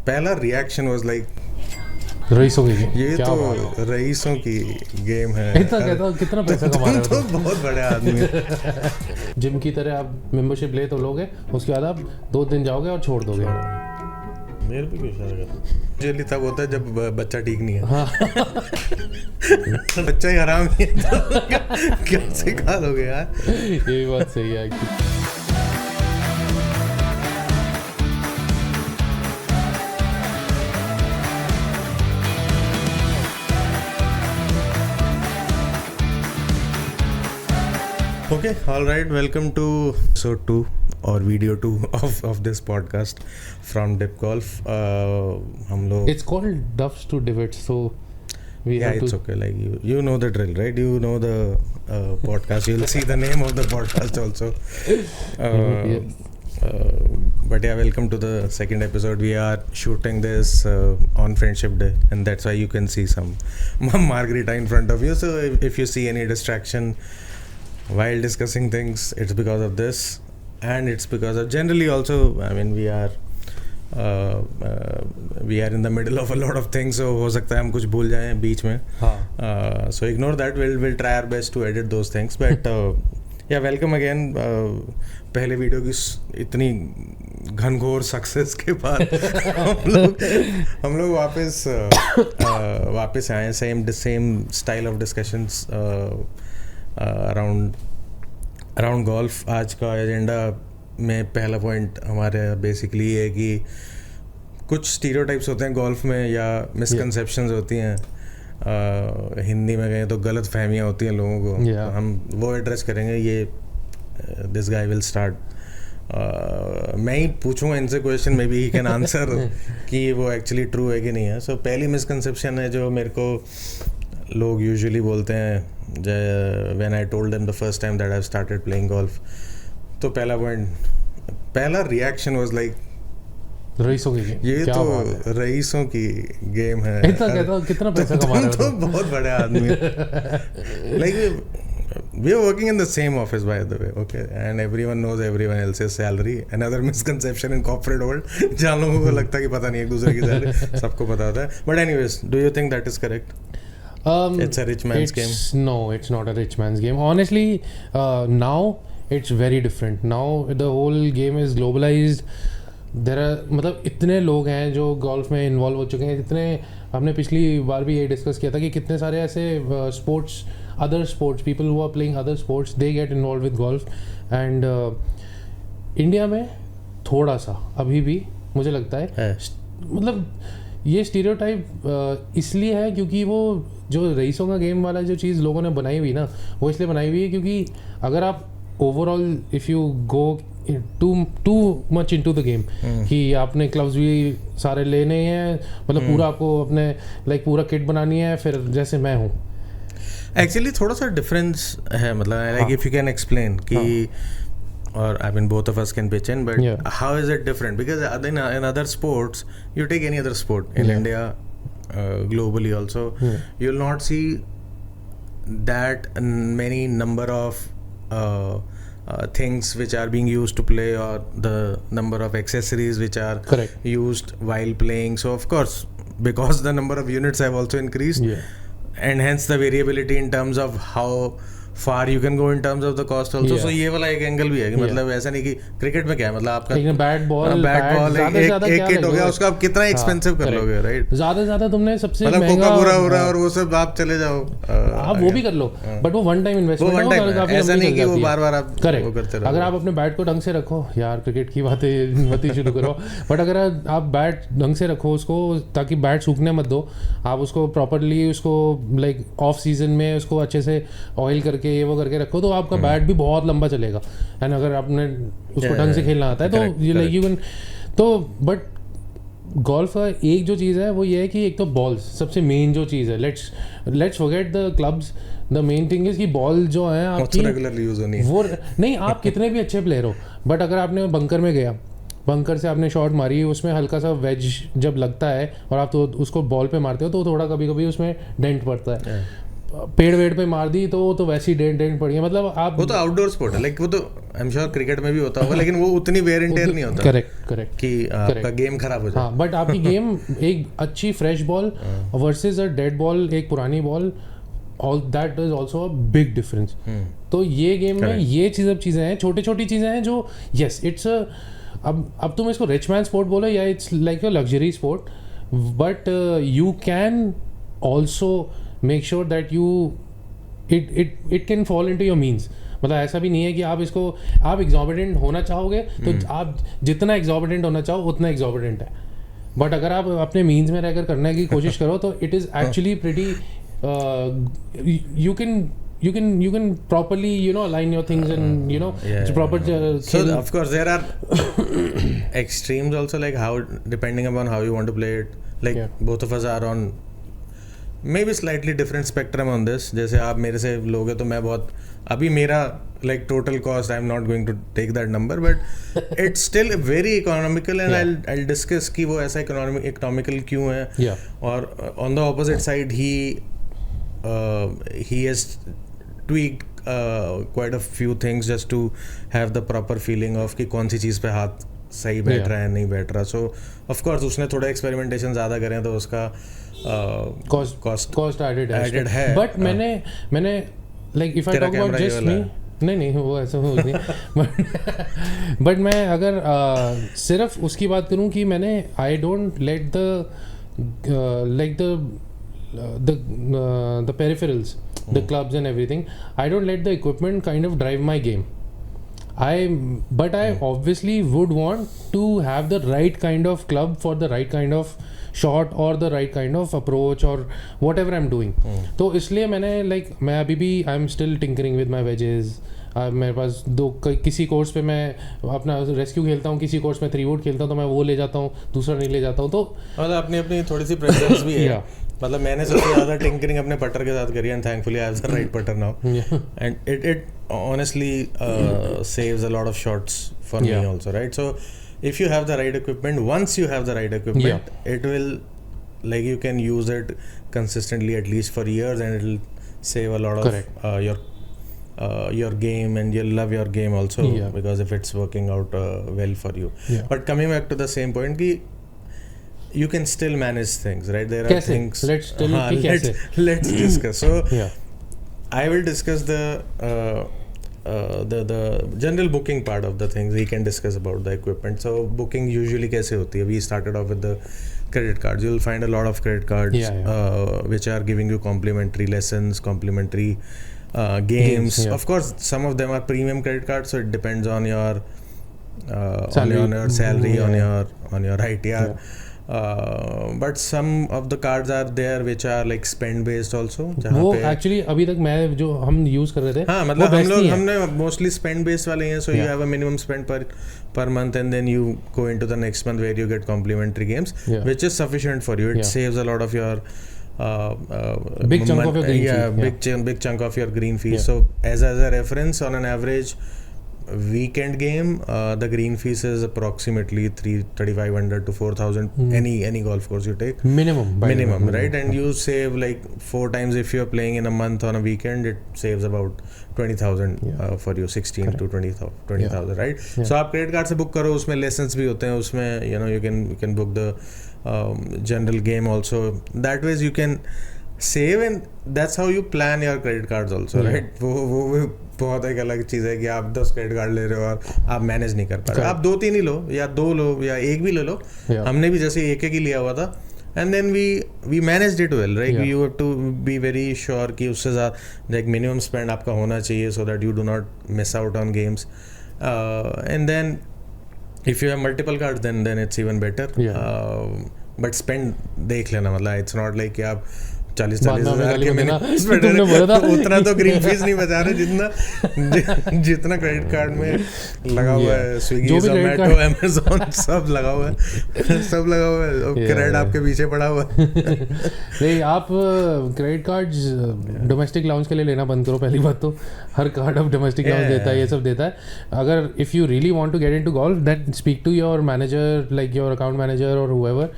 पहला reaction was like रईसों की ये क्या तो बात है। रईसों की गेम है। इतना कहता हूँ, कितना पैसा कमा रहे तो हो तुम? बहुत बड़े आदमी हो। जिम की तरह आप मेंबरशिप ले तो लोगे, उसके बाद आप 2 दिन जाओगे और छोड़ दोगे। मेरे पे क्यों इशारा कर रहा है? मुझे तब होता है जब बच्चा ठीक नहीं है। हाँ बच्चा ही हराम ही है तो क्या सिखा दोगे यार। ये भी बात सही है actually। Okay, all right. Welcome to episode 2 or video 2 of this podcast from Dip Golf. हम लोग It's called Duffs to Divots, so we yeah, have it's to. okay. Like you know the drill, right? You know the podcast. You'll see the name of the podcast also. Yes. But yeah, welcome to the second episode. We are shooting this on Friendship Day, and that's why you can see some margarita in front of you. So if you see any distraction while discussing things, it's because of this, and it's because of generally also, I mean, we are in the middle of a lot of things, so हो सकता है हम कुछ भूल जाएं बीच में. हाँ So ignore that. We'll try our best to edit those things, but yeah, welcome again. पहले वीडियो की इतनी घनघोर सक्सेस के बाद हम लोग वापस आए. Same style of discussions around golf. आज का एजेंडा में पहला पॉइंट हमारे बेसिकली ये है कि कुछ स्टीरियोटाइप्स होते हैं गोल्फ में या मिसकंसेप्शंस होती हैं. हिंदी में कहें तो गलत फहमियाँ होती हैं लोगों को. Yeah. हम वो एड्रेस करेंगे. ये दिस गाय विल स्टार्ट. मैं ही पूछूंगा इनसे question, may be he can answer कि वो एक्चुअली ट्रू है कि नहीं है. सो पहली मिसकंसेप्शन है जो मेरे को लोग यूजुअली बोलते हैं when I told them the first time that I have started playing golf. तो पहला रिएक्शन वाज लाइक रईसों की ये क्या तो बात है। रईसों की गेम है. इतना कहता हूँ, कितना पैसा कमा रहे हो तो तुम? बहुत बड़े आदमी हो. Like we are working in the same office, by the way, okay, and everyone knows everyone else's salary. Another misconception in corporate world, जहाँ लोगों को लगता है कि पता नहीं एक दूसरे की सैलरी सबको पता होता है. But anyways, do you think that is correct? It's a rich man's game. No, it's not a rich man's game. Honestly, now it's very different. Now the whole game is globalized. मतलब इतने लोग हैं जो golf में involve हो चुके हैं. इतने हमने पिछली बार भी ये डिस्कस किया था कि कितने सारे ऐसे sports, other sports, people who are playing other sports, they get involve with golf. And India में थोड़ा सा अभी भी मुझे लगता है मतलब ये स्टीरियोटाइप इसलिए है क्योंकि वो जो रईसों का गेम वाला जो चीज़ लोगों ने बनाई हुई ना, वो इसलिए बनाई हुई है क्योंकि अगर आप overall if you go too much into the game कि आपने क्लब्स भी सारे लेने हैं, मतलब पूरा आपको अपने लाइक पूरा किट बनानी है, फिर जैसे मैं हूँ. एक्चुअली थोड़ा सा डिफरेंस है. मतलब like if you can explain कि or I mean both of us can pitch in, but Yeah. how is it different? Because in other sports, you take any other sport in Yeah. India, globally also, you'll not see that many number of things which are being used to play, or the number of accessories which are Correct. used while playing. So of course, because the number of units have also increased, Yeah. and hence the variability in terms of how far you can go in terms of the cost also. Yeah. So ये वाला एक angle भी है कि मतलब ऐसा नहीं कि क्रिकेट में क्या है, मतलब आपका लेकिन बैट बॉल एक किट हो गया, उसका आप कितना एक्सपेंसिव कर लोगे, राइट? ज़्यादा से ज़्यादा तुमने सबसे मतलब महंगा कोका पूरा हो रहा है और वो सब आप चले जाओ, आप वो भी कर लो, बट वो वन टाइम इन्वेस्टमेंट है, time है. ऐसा नहीं कि वो बार-बार आप करेक्ट वो करते रहो. अगर आप अपने बैट को ढंग से रखो, यार क्रिकेट की बातें मत ही शुरू करो, बट अगर आप बैट ढंग से रखो उसको, ताकि बैट सूखने मत दो, आप उसको प्रॉपरली उसको लाइक ऑफ सीजन में उसको अच्छे से ऑयल करके ये वो करके रखो, तो आपका बैट भी बहुत लंबा चलेगा. एंड अगर आपने उसको ढंग से खेलना आता है तो ये लाइक यू कैन. तो बट गोल्फ का एक जो चीज़ है वो ये है कि एक तो बॉल्स सबसे मेन जो चीज़ है. Let's forget the clubs. The main thing is कि बॉल जो है आपकी रेगुलरली यूज होनी है. वो नहीं, आप कितने भी अच्छे प्लेयर हो, बट अगर आपने बंकर में गया, बंकर से आपने शॉट मारी, उसमें हल्का सा वेज जब लगता है और आप तो उसको बॉल पे मारते हो तो थोड़ा कभी कभी उसमें डेंट पड़ता है. पेड़ वेड़ पे मार दी तो वो तो वैसी डेंट डेंट पड़ी है, मतलब आप वो तो आउटडोर स्पोर्ट है, लाइक वो तो आई एम श्योर क्रिकेट में भी होता होगा, लेकिन वो उतनी वेयर एंड टेयर नहीं होता। करेक्ट कि आपका गेम खराब हो जाए। हाँ, बट आपकी गेम एक अच्छी fresh ball versus a dead ball, एक पुरानी ball, all that is also a big difference. तो ये गेम में ये चीज़ें हैं, छोटी छोटी चीज़ें हैं जो यस इट्स अब तुम इसको रिच मैन स्पोर्ट बोलो या it's like a luxury sport, but you can also make sure that you it can fall into your means. मतलब ऐसा भी नहीं है कि आप इसको आप एग्जॉर्बिटेंट होना चाहोगे तो आप जितना एग्जॉर्बिटेंट होना चाहो उतना एग्जॉर्बिटेंट है, बट अगर आप अपने मीन्स में रहकर करने की कोशिश करो तो it is actually pretty you can properly align your things and proper so of course there are extremes also, like how depending upon how you want to play it, like both of us are on maybe slightly different spectrum on this. जैसे आप मेरे से लोगे तो मैं बहुत अभी मेरा like total cost I'm not going to take that number but it's still very economical and I'll discuss कि वो ऐसा economical क्यों है। और on the opposite side he has tweaked quite a few things just to have the proper feeling of कि कौन सी चीज़ पे हाथ सही बैठ रहा है नहीं बैठ रहा। सो ऑफ कोर्स उसने थोड़ा एक्सपेरिमेंटेशन ज़्यादा करे तो उसका कॉस्ट एडेड है। बट मैंने like if I talk about just me, नहीं वो ऐसा हो नहीं बट मैं अगर सिर्फ उसकी बात करूं कि मैंने I don't let the peripherals, the clubs and everything, I don't let the equipment kind of drive my game. But I obviously would want to have the right kind of club for the right kind of shot or the right kind of approach or whatever I'm doing. तो इसलिए मैंने मैं अभी भी I'm still tinkering with my wedges. मेरे पास किसी course पे मैं अपना रेस्क्यू खेलता हूँ, किसी कोर्स में 3-wood खेलता हूँ तो मैं वो ले जाता हूँ, दूसरा नहीं ले जाता हूँ। तो मतलब अपनी थोड़ी सी प्रेफरेंस भी है। मतलब मैंने सबसे ज़्यादा टिंकरिंग अपने पटर के साथ करी and thankfully I have the right putter now and it honestly saves a lot of shots for me also, right? So if you have the right equipment, once you have the right equipment, it will like you can use it consistently at least for years and it will save a lot of your game and you'll love your game also because if it's working out well for you. But coming back to the same point ki you can still manage things, right? There are things. Let's discuss. So I will discuss the general booking part of the things. He can discuss about the equipment. So booking usually कैसे होती है? We started off with the credit cards. You'll find a lot of credit cards which are giving you complimentary lessons, complimentary games. Of course, some of them are premium credit cards, so it depends on your salary, on your height. But some of the cards are there which are like spend based also. वो actually अभी तक मैं जो हम use कर रहे थे, हाँ मतलब हमने mostly spend based वाले हैं, so you have a minimum spend per month and then you go into the next month where you get complimentary games, which is sufficient for you. It saves a lot of your big chunk of your green fee. Big chunk of your green fee. So as a reference, on an average weekend game, the green fees is approximately 3,500 to 4,000 any golf course you take minimum, right? And you save like 4 times if you're playing in a month on a weekend, it saves about 20,000 for you, 16 to 20,000, right? So आप credit card से book करो, उसमें lessons भी होते हैं, उसमें you can book the general game also. That ways you can save and that's how you plan your credit cards also, right? वो बहुत एक अलग चीज़ है कि आप 10 क्रेडिट कार्ड ले रहे हो और आप मैनेज नहीं कर पा रहे, आप 2-3 ही लो या 2 लो या 1 भी ले लो। हमने भी जैसे एक ही लिया हुआ था and then we managed it well, right? You have to be very sure कि उससे ज़्यादा लाइक मिनिमम स्पेंड आपका होना चाहिए so that you do not miss out on games and then if you have multiple card then it's even better. But spend देख लेना, मतलब it's not like कि आप 40-40 हज़ार के मैंने उतना तो ग्रीन फीस नहीं बचा रहे जितना क्रेडिट कार्ड में लगा हुआ है। स्विगी, जोमेटो, अमेजोन सब लगा हुआ है क्रेडिट आपके पीछे पड़ा हुआ है। नहीं, आप क्रेडिट कार्ड्स डोमेस्टिक लाउंज के लिए लेना बंद करो। पहली बात तो हर कार्ड अब डोमेस्टिक लाउंज देता है, ये सब देता है। अगर if you really want to get into golf, then speak to your manager, like your account manager और हुएवर,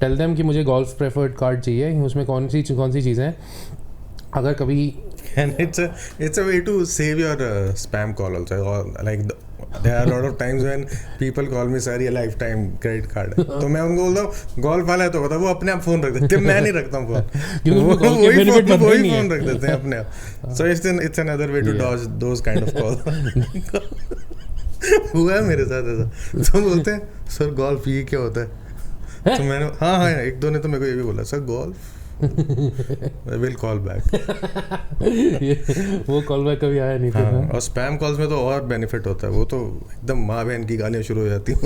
टेल देम कि मुझे गोल्फ प्रेफर्ड कार्ड चाहिए, उसमें कौन सी चीज़ें हैं। अगर कभी And it's a way to save your spam call also. Or like there are a lot of times when people call me sir ये lifetime credit card है, तो मैं उनको बोलता हूँ गोल्फ वाला है तो बता, वो अपने आप फोन रख देते हैं, मैं नहीं रखता हूँ फोन, वही फोन रख देते हैं अपने आप. So it's another way to dodge those kind of calls. हुआ है मेरे साथ ऐसा, तो बोलते हैं सर गोल्फ ये क्या होता है, तो मैंने हाँ एक दो ने तो मेरे को ये भी बोला sir golf I will call back. वो कॉल बैक कभी आया नहीं था. हाँ, और स्पैम कॉल्स में तो और बेनिफिट होता है, वो तो एकदम माँ बहन की गालियाँ शुरू हो जाती हैं.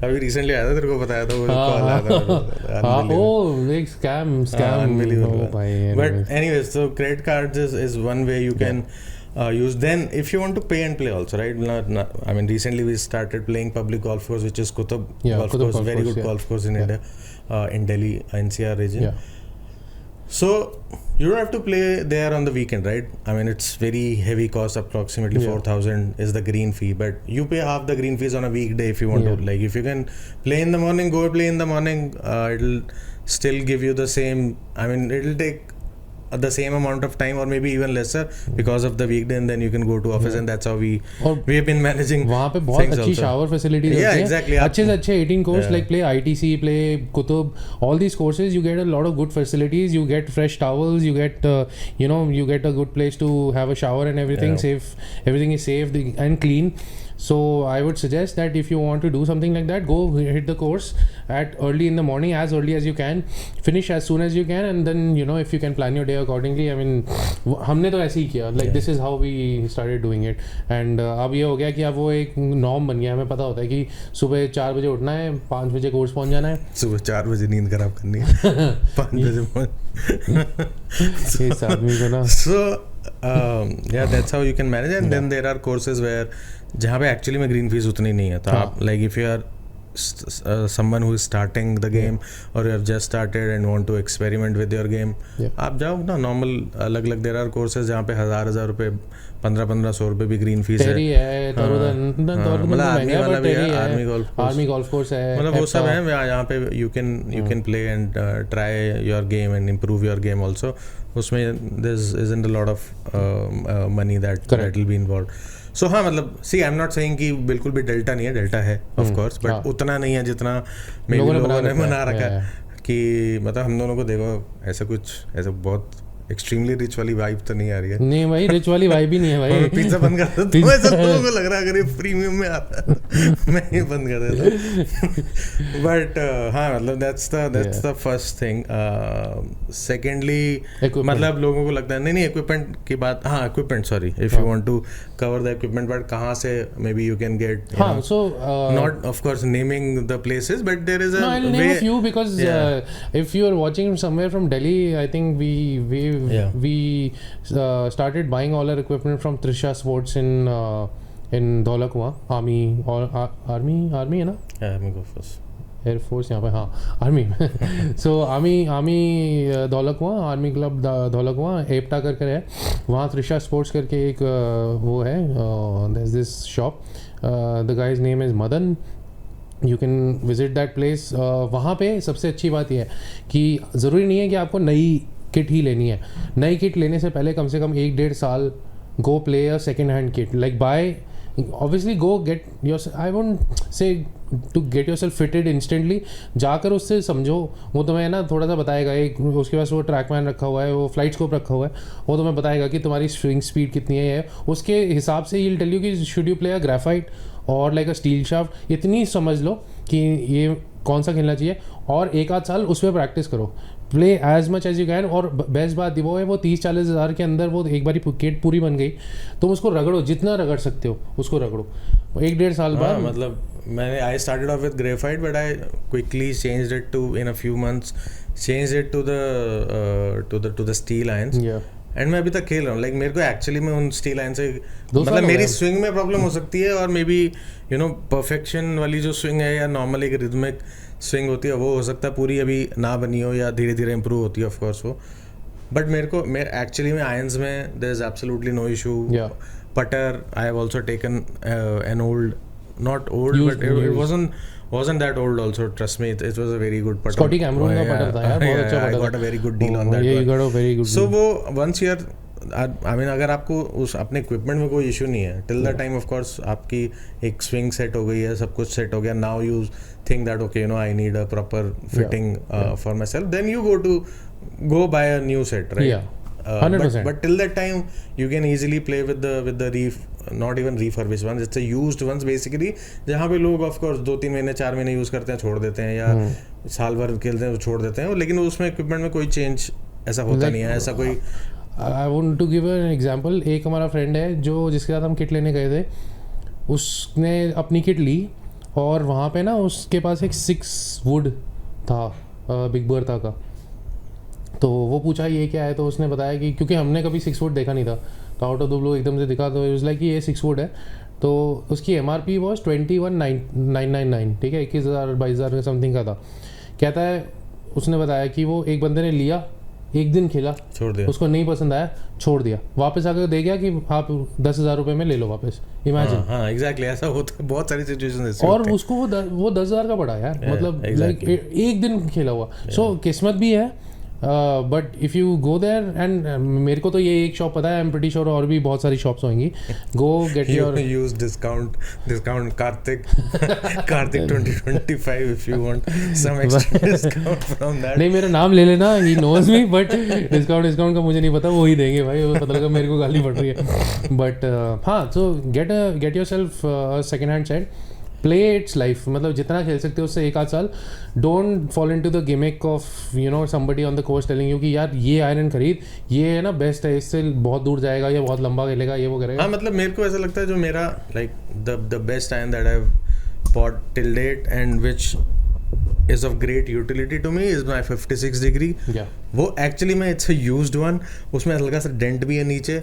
अभी रिसेंटली आया था, तेरे को बताया था वो कॉल आया था. हाँ वो एक scam But anyways, so credit cards is one way you can use. Then if you want to pay and play also, right? I mean recently we started playing public golf course, which is Qutub golf course, very good golf course in India, in Delhi NCR region. So you don't have to play there on the weekend, right? I mean it's very heavy cost, approximately 4,000 is the green fee, but you pay half the green fees on a weekday if you want to. Like if you can play in the morning, go play in the morning. It'll still give you the same, I mean it'll take the same amount of time or maybe even lesser because of the weekday, and then you can go to office, and that's how we have been managing. वहाँ पे बहुत अच्छी shower facilities होती हैं. Exactly. अच्छे से अच्छे 18 course like play ITC, play Qutub, all these courses you get a lot of good facilities. You get fresh towels, you get you get a good place to have a shower and everything. Safe, everything is safe and clean. So I would suggest that if you want to do something like that, go hit the course at early in the morning, as early as you can, finish as soon as you can, and then if you can plan your day accordingly. I mean हमने तो ऐसे ही किया, like this is how we started doing it, and अब ये हो गया कि अब वो एक नॉर्म बन गया. हमें पता होता है कि सुबह 4 बजे उठना है, 5 बजे कोर्स पहुंच जाना है. सुबह 4 बजे नींद खराब करनी है, 5 बजे इस आदमी को ना. So yeah, that's how you can manage, and then there are courses where जहाँ पे एक्चुअली में ग्रीन फीस उतनी नहीं है, तो आप like if you are someone who is starting the game or you have just started and want to experiment with your game, आप जाओ ना नॉर्मल अलग अलग. देयर आर कोर्सेज जहाँ पे 1,000 रुपए 1,500 रुपए भी ग्रीन फीस है. मतलब आर्मी वाला भी है, आर्मी गोल्फ कोर्स है, मतलब वो सब है यहाँ पे. You can play and try your game and improve your game also. उसमें there isn't a lot of money that will be involved. So हाँ मतलब सी आई एम नॉट सेइंग कि बिल्कुल भी डेल्टा नहीं है, डेल्टा है ऑफ कोर्स, बट उतना नहीं है जितना लोगों ने बना रखा है. कि मतलब हम दोनों को देखो ऐसा बहुत एक्सट्रीमली रिच वाली वाइब तो नहीं आ रही है. नहीं भाई, रिच वाली वाइब ही नहीं है भाई. पिज्जा बंद कर दो, तुम्हें ऐसा तुमको लग रहा है अगर ये प्रीमियम में आता है मैं ही बंद कर देता. बट हाँ मतलब that's the first thing. Secondly मतलब लोगों को लगता है नहीं इक्विपमेंट की बात. हाँ equipment, sorry, if you want to cover the equipment, but कहाँ से maybe you can get, not of course naming the places, but there is a way. I few because if you are watching somewhere from Delhi, I think we started buying all our equipment from Trisha Sports in Dholakwa. Army है ना? Army go first. Air Force यहाँ पे, हाँ army. So army Dhaula Kuan, army club Dhaula Kuan एप्टा करके है. वहाँ Trisha sports करके एक वो है, there's this shop, the guy's name is Madan. You can visit that place. वहाँ पे सबसे अच्छी बात यह है कि ज़रूरी नहीं है कि आपको नई किट ही लेनी है. नई किट लेने से पहले कम से कम 1-1.5 साल go play a second hand kit. Like buy obviously go get your, I won't say to get yourself fitted instantly. जाकर उससे समझो, वो तुम्हें ना थोड़ा सा बताएगा. एक उसके पास वो ट्रैकमैन रखा हुआ है, वो फ्लाइट स्कोप रखा हुआ है, वो तुम्हें बताएगा कि तुम्हारी स्विंग स्पीड कितनी है. उसके हिसाब से he'll tell you कि should you play a graphite और लाइक अ स्टील शाफ्ट. इतनी समझ लो कि ये कौन सा खेलना चाहिए, और 1-8 साल उस पर प्रैक्टिस करो. Play as much as you can. और बेस्ट बात वो है, वो 30-40 हज़ार के अंदर वो एक बारी किट पूरी बन गई. तुम उसको रगड़ो, जितना रगड़ सकते हो उसको रगड़ो. 1-1.5 साल बाद मतलब मैंने I started off with graphite, but I quickly changed it to in a few months changed it to the steel irons. And मैं अभी तक खेल रहा हूँ. लाइक मेरे को एक्चुअली में उन स्टील आयन से मतलब मेरी स्विंग में प्रॉब्लम हो सकती है, और मे बी परफेक्शन वाली जो स्विंग है या नॉर्मल एक रिदमिक स्विंग होती है, वो हो सकता है पूरी अभी ना बनी हो या धीरे धीरे इम्प्रूव होती है ऑफ कोर्स वो. बट मेरे एक्चुअली में आयंस में there is absolutely no issue. Putter I have also taken an old, not old, but it wasn't wasn't that old also, trust me. It was a very good putter. Scotty Cameron का putter था यार, बहुत अच्छा putter I got a very good deal on that yeah, one. you got a very good So deal. वो once you're I mean अगर आपको उस अपने इक्विपमेंट में कोई इशू नहीं है, till the time of course आपकी एक स्विंग सेट हो गई है, सब कुछ सेट हो गया, now you think that okay, you know, I need a proper fitting for myself, then you go buy a new set, right? Yeah. 100%. But till that time you can easily play with the not even refurbished ones, it's a used ones basically, जहाँ पे लोग of course 2-3 महीने 4 महीने use करते हैं, छोड़ देते हैं, या साल भर खेलते हैं छोड़ देते हैं, लेकिन उसमें इक्विपमेंट में कोई चेंज ऐसा होता नहीं है, ऐसा कोई. I want to give an example. एक हमारा फ्रेंड है जो जिसके साथ हम किट लेने गए थे, उसने अपनी किट ली और वहाँ पे ना उसके पास एक 6 वुड था बिग बर्था का. तो वो पूछा ये क्या है, तो उसने बताया कि क्योंकि हमने कभी 6 वुड देखा नहीं था, तो आउट ऑफ द ब्लू एकदम से दिखा, तो इट वाज लाइक कि ये 6 वुड है. तो उसकी MRP वॉज 21,999, ठीक है, 21,000-22,000 का समथिंग का था. कहता है उसने बताया कि वो एक बंदे ने लिया, एक दिन खेला, छोड़ दिया, उसको नहीं पसंद आया, छोड़ दिया, वापस आकर दे गया कि आप 10,000 रुपये में ले लो वापस. इमेजिन. हाँ एग्जैक्टली ऐसा होता है, बहुत सारी सिचुएशन ऐसे और होते हैं. उसको वो 10,000 का पड़ा यार, मतलब लाइक एक दिन खेला हुआ. सो किस्मत भी है, but if you go there and मेरे को तो ये एक शॉप पता है, आई एम प्रीटी श्योर और भी बहुत सारी शॉप्स होंगी. गो get your use discount Kartik 2025 if you want some extra discount from that. नहीं, मेरा नाम ले लेना, he knows me, but discount का मुझे नहीं पता, वो ही देंगे भाई, वो पता लगा मेरे को गाली पड़ रही है. बट हाँ, सो get your self second hand set, play it's life, मतलब जितना खेल सकते हो उससे 1 आध साल. Don't fall into the gimmick of you know somebody on the course telling you कि यार ये आयरन खरीद, ये है ना बेस्ट है, इससे बहुत दूर जाएगा, ये बहुत लंबा खेलेगा, ये वो करेगा. हाँ मतलब मेरे को ऐसा लगता है जो मेरा like the best iron that I have bought till date and which is of great utility to me is my 56 degree. Yeah. वो actually में it's a used one, उसमें हल्का सा डेंट भी है नीचे,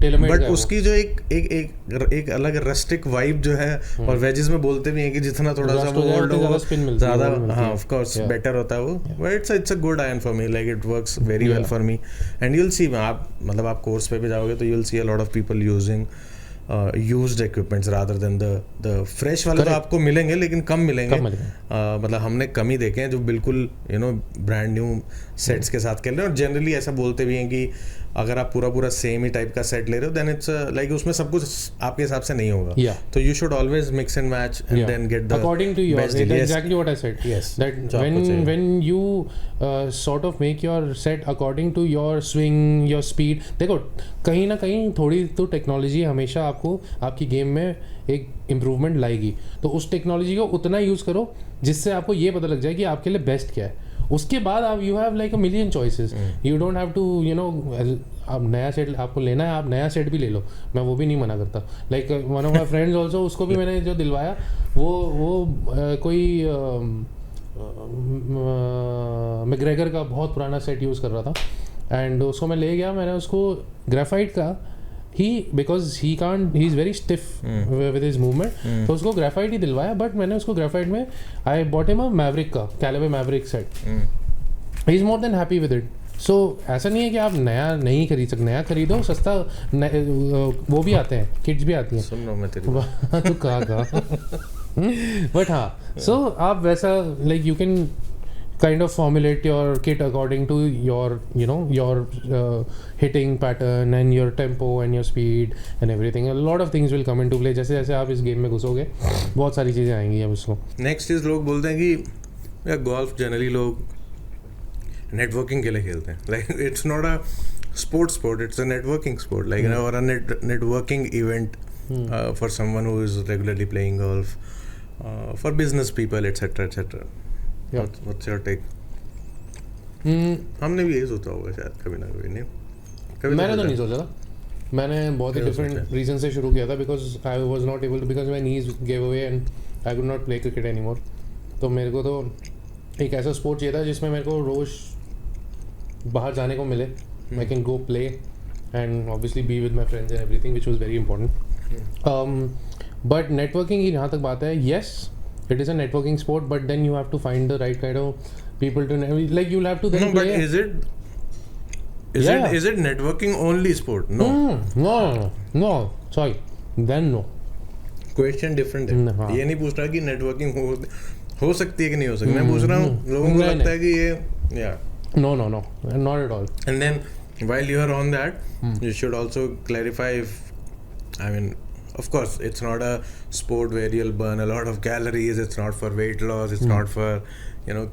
बट उसकी जो एक अलग रस्टिक वाइब जो है, और वेजेस में बोलते भी हैं कि जितना थोड़ा सा वो ओल्ड हो ज़्यादा, हाँ ऑफ कोर्स बेटर होता है वो. But it's a good iron for me, like it works very well for me. And you will see, आप मतलब आप कोर्स पे भी जाओगे तो you will see a lot of people using used equipments rather than the fresh वाले. तो आपको मिलेंगे लेकिन कम मिलेंगे. मतलब हमने कम ही देखे हैं जो बिल्कुल you know brand new sets के साथ खेल रहे हैं. और जनरली ऐसा बोलते भी हैं कि अगर आप पूरा सेम ही टाइप का सेट ले रहे हो देन इट्स लाइक उसमें सब कुछ आपके हिसाब से नहीं होगा. तो you should always mix and match and then get the according to your, exactly what I said. Yes, that when you sort of make your set according to your swing, your speed. देखो कहीं ना कहीं थोड़ी तो technology हमेशा आपको आपकी game में एक इम्प्रूवमेंट लाएगी, तो उस टेक्नोलॉजी को उतना यूज़ करो जिससे आपको ये पता लग जाए कि आपके लिए बेस्ट क्या है. उसके बाद आप you have like a million choices. You don't have to you know, आप नया सेट आपको लेना है, आप नया सेट भी ले लो, मैं वो भी नहीं मना करता. Like one of my friends also, उसको भी मैंने जो दिलवाया वो कोई मैकग्रेगर का बहुत पुराना सेट यूज़ कर रहा था, एंड उसको मैं ले गया, मैंने उसको ग्रेफाइट का because he is very stiff with his movement, तो उसको ग्रेफाइट ही दिलवाया. बट मैंने उसको ग्रेफाइट में I bought him a Maverick का Callaway Maverick set. He is more than happy with it. So ऐसा नहीं है कि आप नया नहीं खरीद सकते, नया खरीदो, सस्ता वो भी आते हैं, किट्स भी आती हैं. सुन रहा हूं मैं तेरी तो कहा बट हाँ, सो आप वैसा like you can kind of formulate your kit according to your you know your hitting pattern and your tempo and your speed and everything. A lot of things will come into play जैसे जैसे आप इस game में घुसोगे, बहुत सारी चीज़ें आएंगी अब उसको. नेक्स्ट इज लोग बोलते हैं कि यार गोल्फ जनरली लोग नेटवर्किंग के लिए खेलते हैं. Like it's not a sport, it's a networking sport, like और a networking event for someone who is regularly playing golf, for business people et cetera et cetera. What's your take? हमने भी यही सोचा होगा शायद कभी ना कभी. नहीं, मैंने तो नहीं सोचा था. मैंने बहुत ही डिफरेंट रीजन से शुरू किया था, because I was not able to, because my knees give away and I could not play cricket any more. तो मेरे को तो एक ऐसा स्पोर्ट चाहिए था जिसमें मेरे को रोज़ बाहर जाने को मिले. I can go play and obviously be with my friends and everything which was very important. But networking की जहाँ तक बात है, yes it is a networking sport, but then you have to find the right kind of people to like you'll have to then play. But is it networking only sport? No, sorry, then no. Question different है. ये नहीं पूछ रहा कि networking हो हो सकती है कि नहीं हो सकती, मैं पूछ रहा हूँ लोगों को लगता है कि ये या No, not at all. and then while you are on that you should also clarify if, I mean, of course it's not a sport where you'll burn a lot of calories, it's not for weight loss, it's not for, you know,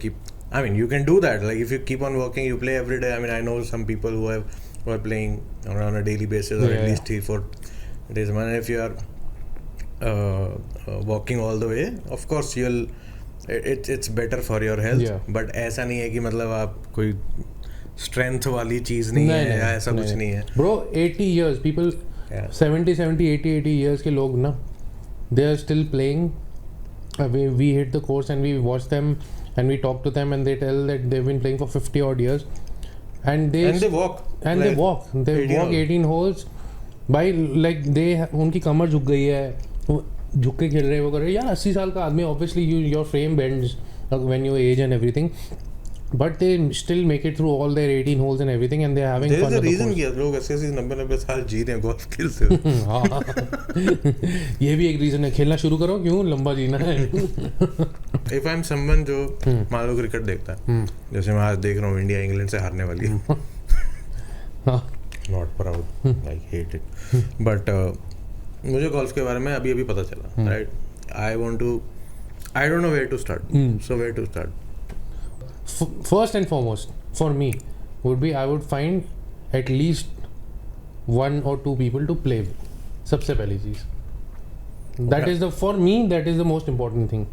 I mean, you can do that, like if you keep on working, you play every day. I mean, I know some people who are playing on a daily basis, or at least 3-4 days a month. If you are walking all the way, of course it's better for your health, but ऐसा नहीं है कि मतलब आप कोई strength वाली चीज़ नहीं है, ऐसा कुछ नहीं है. Bro, 80 years people, 70, 80 years के लोग ना, they are still playing. We hit the course and we watch them and we talk to them and they tell that they've been playing for 50 odd years and they walk 18 holes by, like they उनकी कमर झुक गई है, झुक के खेल रहे वो कर रहे यार. 80 साल का आदमी, obviously your frame bends when you age and everything, but they still make it through all their 18 holes and everything and they're having fun. There is a reason कि लोग 80-90 साल जी रहे हैं गोल्फ खेलते हुए. ये भी एक रीजन है, खेलना शुरू करो, क्यों लंबा जीना है. If I'm someone जो मान लो क्रिकेट देखता है, जैसे मैं आज देख रहा हूँ इंडिया इंग्लैंड से हारने वाली है, not proud, I hate it, but मुझे गोल्फ के बारे में अभी पता चला, right? I don't know where to start. So where to start? First and foremost for me would be, I would find at least 1 or 2 people to play with. सबसे पहली चीज़, that is for me that is the most important thing,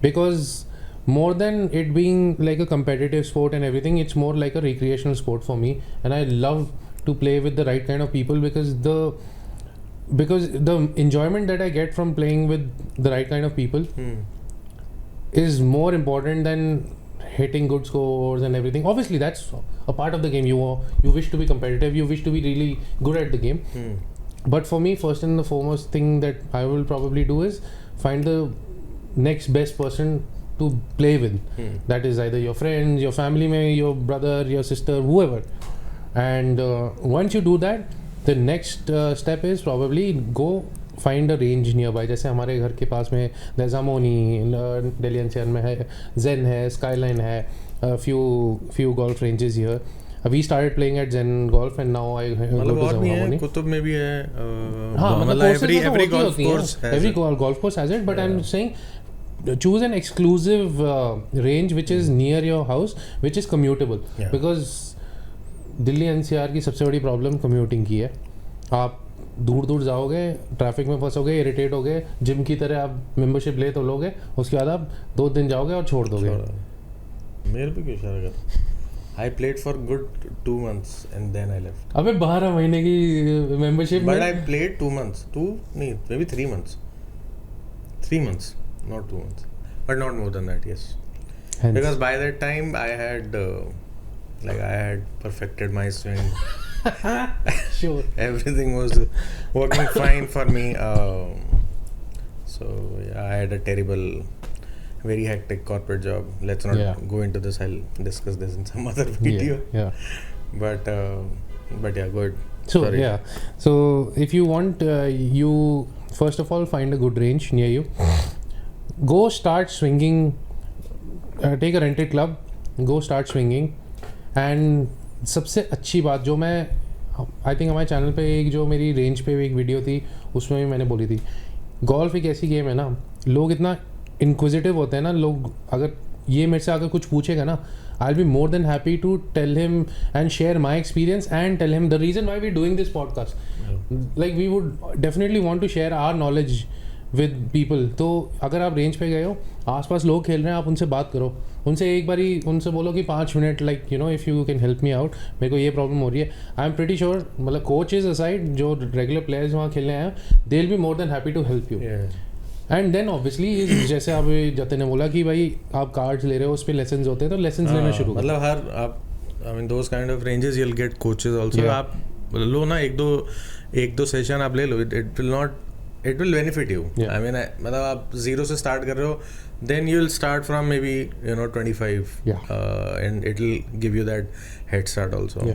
because more than it being like a competitive sport and everything, it's more like a recreational sport for me, and I love to play with the right kind of people, because the enjoyment that I get from playing with the right kind of people is more important than hitting good scores and everything. Obviously that's a part of the game. You wish to be competitive, you wish to be really good at the game, but for me, first and the foremost thing that I will probably do is find the next best person to play with. That is either your friends, your family, your brother, your sister, whoever. And once you do that, the next step is probably go find a range nearby. जैसे हमारे घर के पास में Zamoni, Delhi NCR में है, Zen है, Skyline है, few golf ranges here. We started playing at Zen Golf and now I go to Zamoni. Qutub में भी है. हाँ, मतलब every golf course has every golf course has it, but I'm saying choose an exclusive range which is near your house, which is commutable, because Delhi NCR की सबसे बड़ी problem commuting की है. आप दूर जाओगे, ट्रैफिक में फंसोगे, इरिटेट होगे, जिम की तरह आप मेंबरशिप ले तो लोगे, उसके बाद आप 2 दिन जाओगे और छोड़ दोगे. मेरे पे क्यों इशारा कर? I played for good 2 months and then I left. अबे 12 महीने की मेंबरशिप में. But I played 2 months. 2 नहीं, maybe 3 months. 3 months, not 2 months. But not more than that, yes. Hence. Because by that time I had I had perfected my swing. Sure. Everything was working fine for me. So yeah, I had a terrible, very hectic corporate job. Let's not go into this. I'll discuss this in some other video. Yeah. But yeah, good. So sorry. Yeah. So if you want, you first of all find a good range near you. Go start swinging. Take a rented club. Go start swinging. And सबसे अच्छी बात जो मैं I think हमारे channel पे एक जो मेरी रेंज पे एक वीडियो थी उसमें भी मैंने बोली थी, गोल्फ एक ऐसी गेम है ना, लोग इतना इंक्विजिटिव होते हैं ना, लोग अगर ये मेरे से अगर कुछ पूछेगा ना, I will be more than happy to tell him and share my experience and tell him the reason why we doing this podcast. Like we would definitely want to share our knowledge with people. तो अगर आप range पे गए हो, आसपास लोग खेल रहे हैं, आप उनसे बात करो, उनसे एक बारी उनसे बोलो कि 5 minute, like you know, if you can help me out, मेरे को ये प्रॉब्लम हो रही है. आई एम प्रीटी श्योर, मतलब कोचेज असाइड, जो रेगुलर प्लेयर्स वहाँ खेलने आए हैं, they will be more than happy to help you. And then obviously जैसे आप जतिन ने बोला कि भाई आप कार्ड्स ले रहे हो, उस पर लेसन होते हैं, तो लेसन लेना शुरू करो. मतलब हर आप, I mean those kind of ranges you will get coaches also. आप लो ना, एक दो सेशन आप ले लो, it will benefit you. I mean, मतलब आप 0 से start कर रहे हो, then you will start from maybe 25 and it will give you that head start also.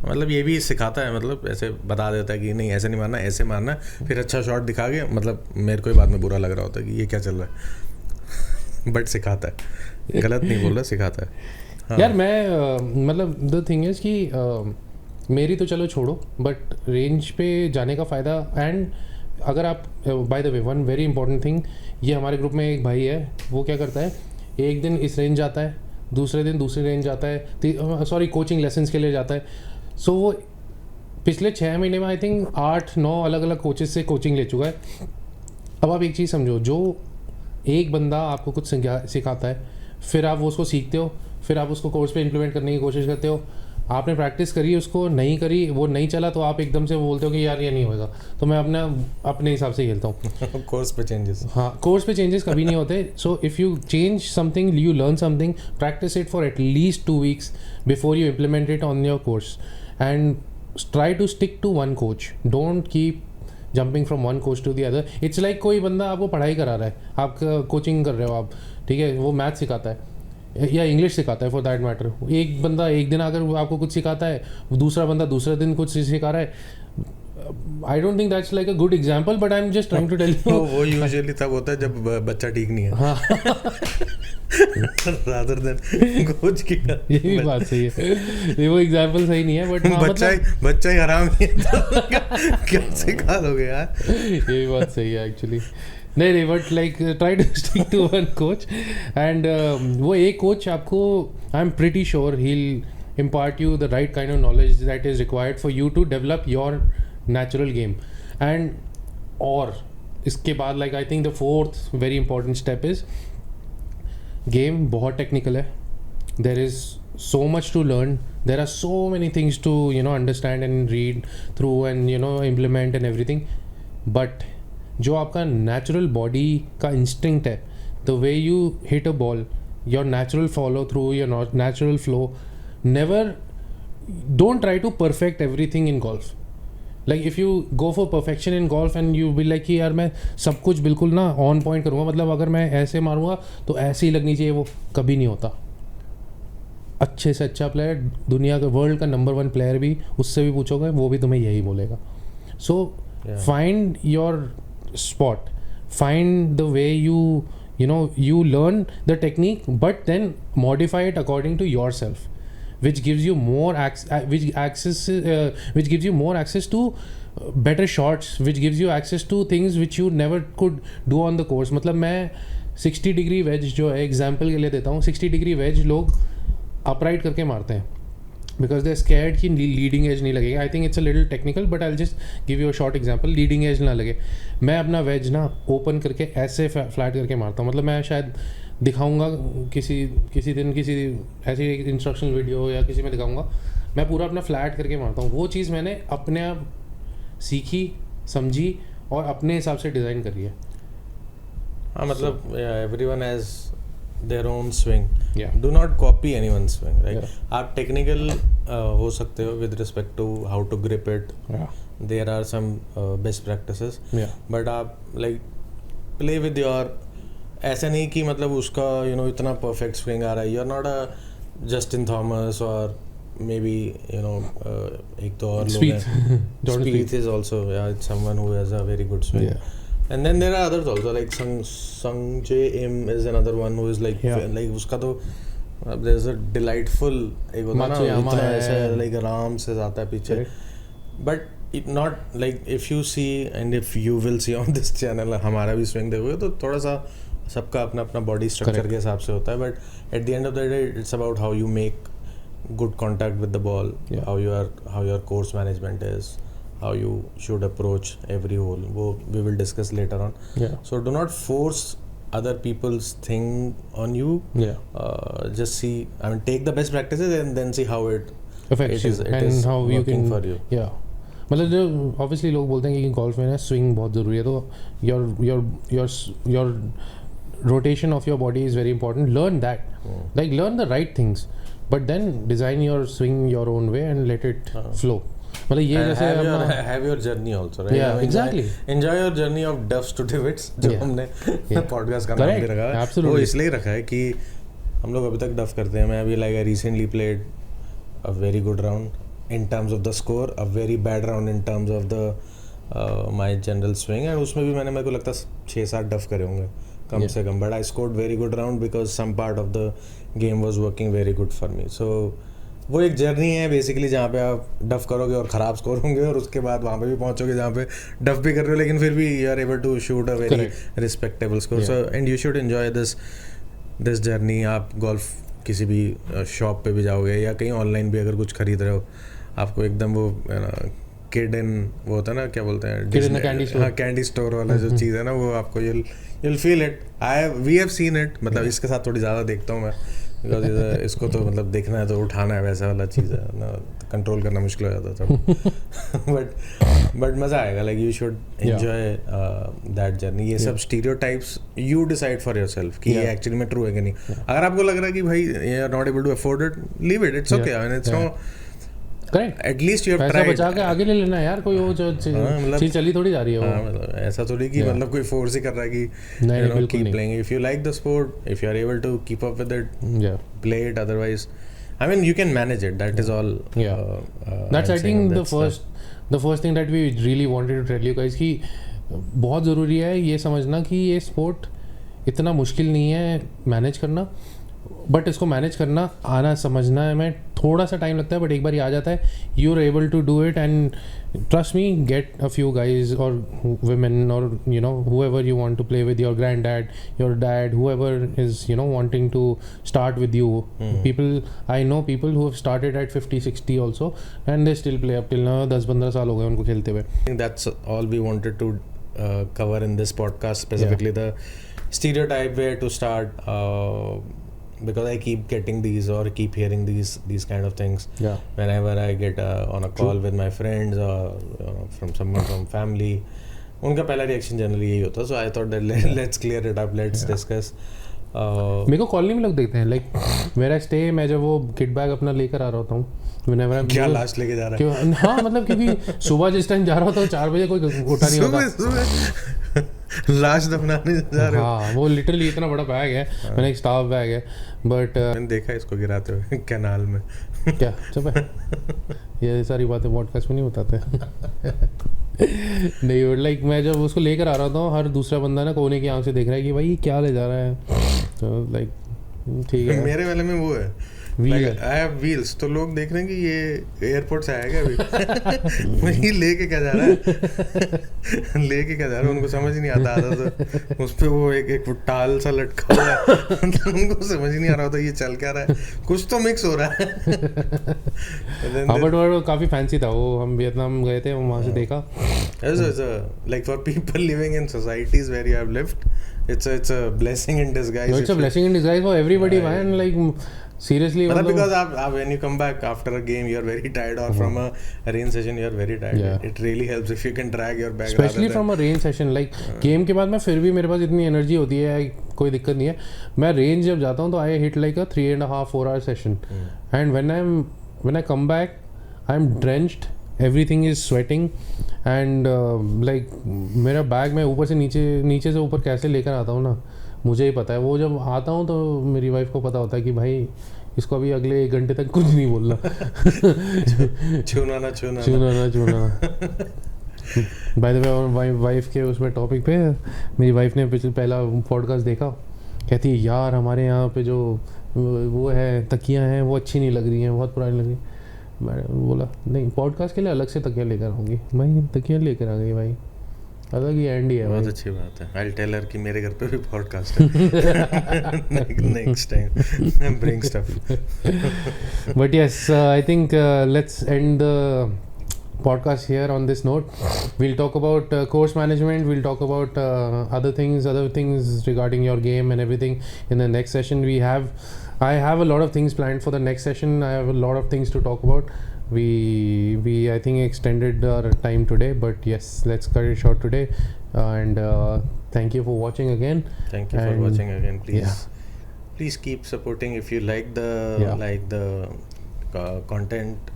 मतलब ये भी सिखाता है, मतलब ऐसे बता देता है कि नहीं ऐसे नहीं मारना, ऐसे मारना, फिर अच्छा शॉट दिखा के, मतलब मेरे को ही बाद में बुरा लग रहा होता है कि ये क्या चल रहा है. बट सिखाता है, गलत नहीं बोल रहा, सिखाता है। हाँ। यार मैं मतलब द थिंग इज़ कि मेरी तो चलो छोड़ो, बट रेंज पे जाने का फ़ायदा, एंड अगर आप by the way one very important thing, ये हमारे ग्रुप में एक भाई है, वो क्या करता है, एक दिन इस रेंज जाता है, दूसरे दिन दूसरी रेंज जाता है, सॉरी कोचिंग लेसन्स के लिए जाता है। सो वो पिछले 6 महीने में आई थिंक 8-9 अलग अलग कोचेस से कोचिंग ले चुका है। अब आप एक चीज़ समझो, जो एक बंदा आपको कुछ सिखाता है, फिर आप वो उसको सीखते हो, फिर आप उसको कोर्स पे इम्प्लीमेंट करने की कोशिश करते हो, आपने प्रैक्टिस करी, उसको नहीं करी, वो नहीं चला, तो आप एकदम से बोलते हो कि यार ये नहीं होगा, तो मैं अपने हिसाब से खेलता हूँ। कोर्स पे चेंजेस, हाँ, कोर्स पे चेंजेस कभी नहीं होते। So if you change something, you learn something, practice it for at least 2 weeks before you implement it on your course, and try to stick to one coach, don't keep jumping from one coach to the other. It's like कोई बंदा आपको पढ़ाई करा रहा है, आप coaching कर रहे हो आप, ठीक है, वो मैथ सिखाता है या इंग्लिश सिखाता है फॉर दैट मैटर, एक बंदा एक दिन आकर आपको कुछ सिखाता है, दूसरा बंदा दूसरे दिन कुछ सिखा रहा है। I don't think that's like a good example, but I am just trying to tell you. वो यूजुअली तब होता है जब बच्चा ठीक नहीं है। हाँ रादर देन कोच की। ये भी बात सही है, ये वो एग्जांपल सही नहीं है, बट बच्चा ही हराम है, क्या सिखा दोगे यार। ये भी बात सही है एक्चुअली। नहीं, but like try to stick to one coach, and वो एक कोच आपको, I am pretty sure he will impart you the right kind of knowledge that is required for you to develop your natural game. And और इसके बाद like I think the fourth very important step is game बहुत technical है, there is so much to learn, there are so many things to understand and read through and implement and everything, but जो आपका natural body का instinct है, the way you hit a ball, your natural follow through, your natural flow, don't try to perfect everything in golf. Like if you go for perfection in golf and you be like कि यार मैं सब कुछ बिल्कुल ना on point करूँगा, मतलब अगर मैं ऐसे मारूँगा तो ऐसे ही लगनी चाहिए, वो कभी नहीं होता। अच्छे से अच्छा प्लेयर, दुनिया का वर्ल्ड का नंबर 1 प्लेयर भी, उससे भी पूछोगे वो भी तुम्हें यही बोलेगा। So find your spot, find the way you learn the technique, but then modify it according to yourself, which gives you more which gives you more access to better shots, which gives you access to things which you never could do on the course. मतलब मैं 60 degree veg जो है example के लिए देता हूँ, 60 degree veg लोग upright करके मारते हैं बिकॉज दे स्कैर्ड कि लीडिंग एज नहीं लगेगा। I think it's a little technical, but I just give you a short example, leading edge ना लगे। मैं अपना वेज ना ओपन करके ऐसे फ्लैट करके मारता हूँ, मतलब मैं शायद दिखाऊंगा किसी दिन किसी ऐसी इंस्ट्रक्शनल वीडियो या किसी में दिखाऊंगा, मैं पूरा अपना फ्लैट करके मारता हूँ। वो चीज़ मैंने अपने आप सीखी, समझी और अपने हिसाब से डिज़ाइन करी है। हाँ, मतलब everyone has their own swing. Yeah. Do not copy anyone's swing. Right? Yeah. आप technical हो सकते हो with respect to how to grip it. Yeah. There are some best practices. Yeah. But आप like play with your, ऐसा नहीं कि मतलब उसका इतना perfect swing आ रहा है. You're not a Justin Thomas or maybe एक तो और लोग हैं. Spieth is also it's someone who has a very good swing. Yeah. And then there are others also, like Sungjae Im is another one who is like like उसका तो there's a delightful एक होता है ना, इतना ऐसा like आराम से जाता है पीछे, but it not like if you see and if you will see on this channel हमारा भी swing देखोगे तो थोड़ा सा सबका अपना अपना body structure के हिसाब से होता है, but at the end of the day it's about how you make good contact with the ball, how your course management is, how you should approach every hole. We will discuss later on. Yeah. So do not force other people's thing on you. Yeah. Just see, I mean, take the best practices and then see how it affects you and how you can for you. Yeah. मतलब जो obviously लोग बोलते हैं कि golf में ना swing बहुत ज़रूरी है, तो your rotation of your body is very important. Learn that. Like learn the right things, but then design your swing your own way and let it flow. मतलब ये जैसे have your journey also, right? Yeah, exactly. Enjoy your journey of duffs to divots, जो हमने podcast का नाम भी रखा है, वो इसलिए रखा है कि हम लोग अभी तक डफ करते हैं। मैं अभी like I recently played a very good round in terms of the score, a very bad round in terms of the my general swing, and उसमें भी मेरे को लगता है 6-7 डफ करे होंगे, कम से कम, but I scored very good round because some part of the game was working very good for me. So वो एक जर्नी है बेसिकली जहाँ पे आप डफ करोगे और ख़राब स्कोर होंगे और उसके बाद वहाँ पे भी पहुँचोगे जहाँ पे डफ भी कर रहे हो लेकिन फिर भी you are able to shoot a very respectable score. So and you should enjoy this journey. आप गोल्फ किसी भी शॉप पे भी जाओगे या कहीं ऑनलाइन भी अगर कुछ खरीद रहे हो, आपको एकदम वो किड इन वो होता है ना, क्या बोलते हैं, हाँ कैंडी स्टोर वाला जो चीज़ है ना, वो आपको you'll feel it. We have seen it. मतलब इसके साथ थोड़ी ज़्यादा देखता हूँ मैं बिकॉज इसको तो मतलब देखना है तो उठाना है, वैसा वाला चीज़ है ना, कंट्रोल करना मुश्किल हो जाता था. बट मज़ा आएगा. Like you should enjoy that journey. ये सब stereotypes you decide for yourself कि ये एक्चुअली में ट्रू है कि नहीं. अगर आपको लग रहा है कि भाई you are not able to afford it, leave it, it's okay. I mean it's no, correct, at least you have पैसा ट्राइड. बचा के आगे ले लेना यार, कोई वो जो चीज चली थोड़ी जा रही है वो. मतलब ऐसा थोड़ी कि मतलब कोई फोर्स ही कर रहा है कि नहीं, keep playing. If you like the sport, if you are able to keep up with it, play it. Otherwise I mean you can manage it. That is all. That's I think the first thing that we really wanted to tell you guys कि बहुत ज़रूरी है ये समझना कि ये sport इतना मुश्किल नहीं है मैनेज करना, बट इसको मैनेज करना आना समझना है मैं थोड़ा सा टाइम लगता है, बट एक बार ये आ जाता है, you are able to do it. And trust me, get a few guys और women or you know whoever you want to play with, your granddad, your dad, whoever is you know wanting to start with you. People, I know people who have started at 50-60 also and they still play up till now. 10-15 साल हो गए उनको खेलते हुए. I think that's all we wanted to cover in this podcast, specifically the stereotype way to start. Because I keep getting these or keep hearing these kind of things whenever I get on a call with my friends or from someone from family. उनका पहला reaction generally यही होता है. So I thought that let's clear it up, let's discuss. मेरे को colony में लोग देखते हैं, लाइक वेयर आई स्टे, मैं जब वो किट बैग अपना लेकर आ रहा होता हूँ, क्या लास्ट लेके जा रहा है. हाँ मतलब क्योंकि सुबह जिस टाइम जा रहा होता हूँ 4 बजे कोई उठा नहीं होता. लाश दफनाने जा रहे हो. हाँ वो लिटरली इतना बड़ा बैग है, मैंने एक स्टाफ बैग है, बट मैंने देखा इसको गिराते हुए कैनाल में. क्या चुप है, ये सारी बातें पॉडकास्ट में नहीं बताते. नहीं बट लाइक मैं जब उसको लेकर आ रहा था, हर दूसरा बंदा ना कोने की आंख से देख रहा है कि भाई ये क्या ले जा रहा है. तो लाइक ठीक है, मेरे वाले में वो है आई हैव व्हील्स, तो लोग देख रहे हैं कि ये एयरपोर्ट से आएगा अभी. वही लेके क्या जा रहा है, लेके क्या जा रहा है, उनको समझ नहीं आता. तो उस पर वो एक टाल सा लटका हुआ है, उनको समझ नहीं आ रहा होता ये चल क्या रहा है, कुछ तो मिक्स हो रहा है. हाँ बट वो काफ़ी फैंसी था. वो हम वियतनाम गए थे, वहाँ से देखा. Like for people living in societies where you have lived, it's a blessing in disguise. No, it's a blessing in disguise for everybody, man. Like seriously, because when you come back after a game, you're very tired, or from a range session, you're very tired. It really helps if you can drag your bag. Especially from a range session, like game के बाद मैं फिर भी मेरे पास इतनी energy होती है, कोई दिक्कत नहीं है. मैं रेंज जब जाता हूँ तो I hit like a 3.5-4 hour session, and when I come back, I'm drenched. Everything is sweating and like मेरा बैग मैं ऊपर से नीचे से ऊपर कैसे लेकर आता हूँ ना, मुझे ही पता है. वो जब आता हूँ तो मेरी वाइफ को पता होता है कि भाई इसको अभी अगले 1 घंटे तक कुछ नहीं बोलना. छूना ना. बाय द वे वाइफ के उसमें टॉपिक पे, मेरी वाइफ ने पहला पॉडकास्ट देखा, कहती है यार हमारे यहाँ पे जो वो है तकियाँ हैं वो अच्छी नहीं लग रही हैं, बहुत पुरानी लग रही. मैंने बोला नहीं, पॉडकास्ट के लिए अलग से तकिया लेकर आऊँगी. भाई तकिया लेकर आ गई भाई, अलग ही एंड ही है. बहुत अच्छी बात है. आई टेल हर कि मेरे घर पे भी पॉडकास्ट है. Next time bring stuff. But yes, I think let's end the podcast here on this note. We'll talk about course management, we'll talk about other things regarding your game and everything in the next session. I have a lot of things planned for the next session. I have a lot of things to talk about. We I think extended our time today, but yes, let's cut it short today. And thank you for watching again. Thank you for watching again. Please keep supporting if you like the content.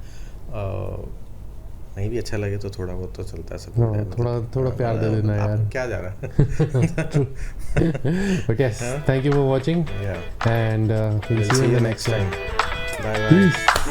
नहीं भी अच्छा लगे तो थोड़ा बहुत तो चलता है सब. थोड़ा प्यार दे देना यार. क्या जा रहा है. But yes, thank you for watching. Yeah. And we'll see you in the next time. Bye. Peace.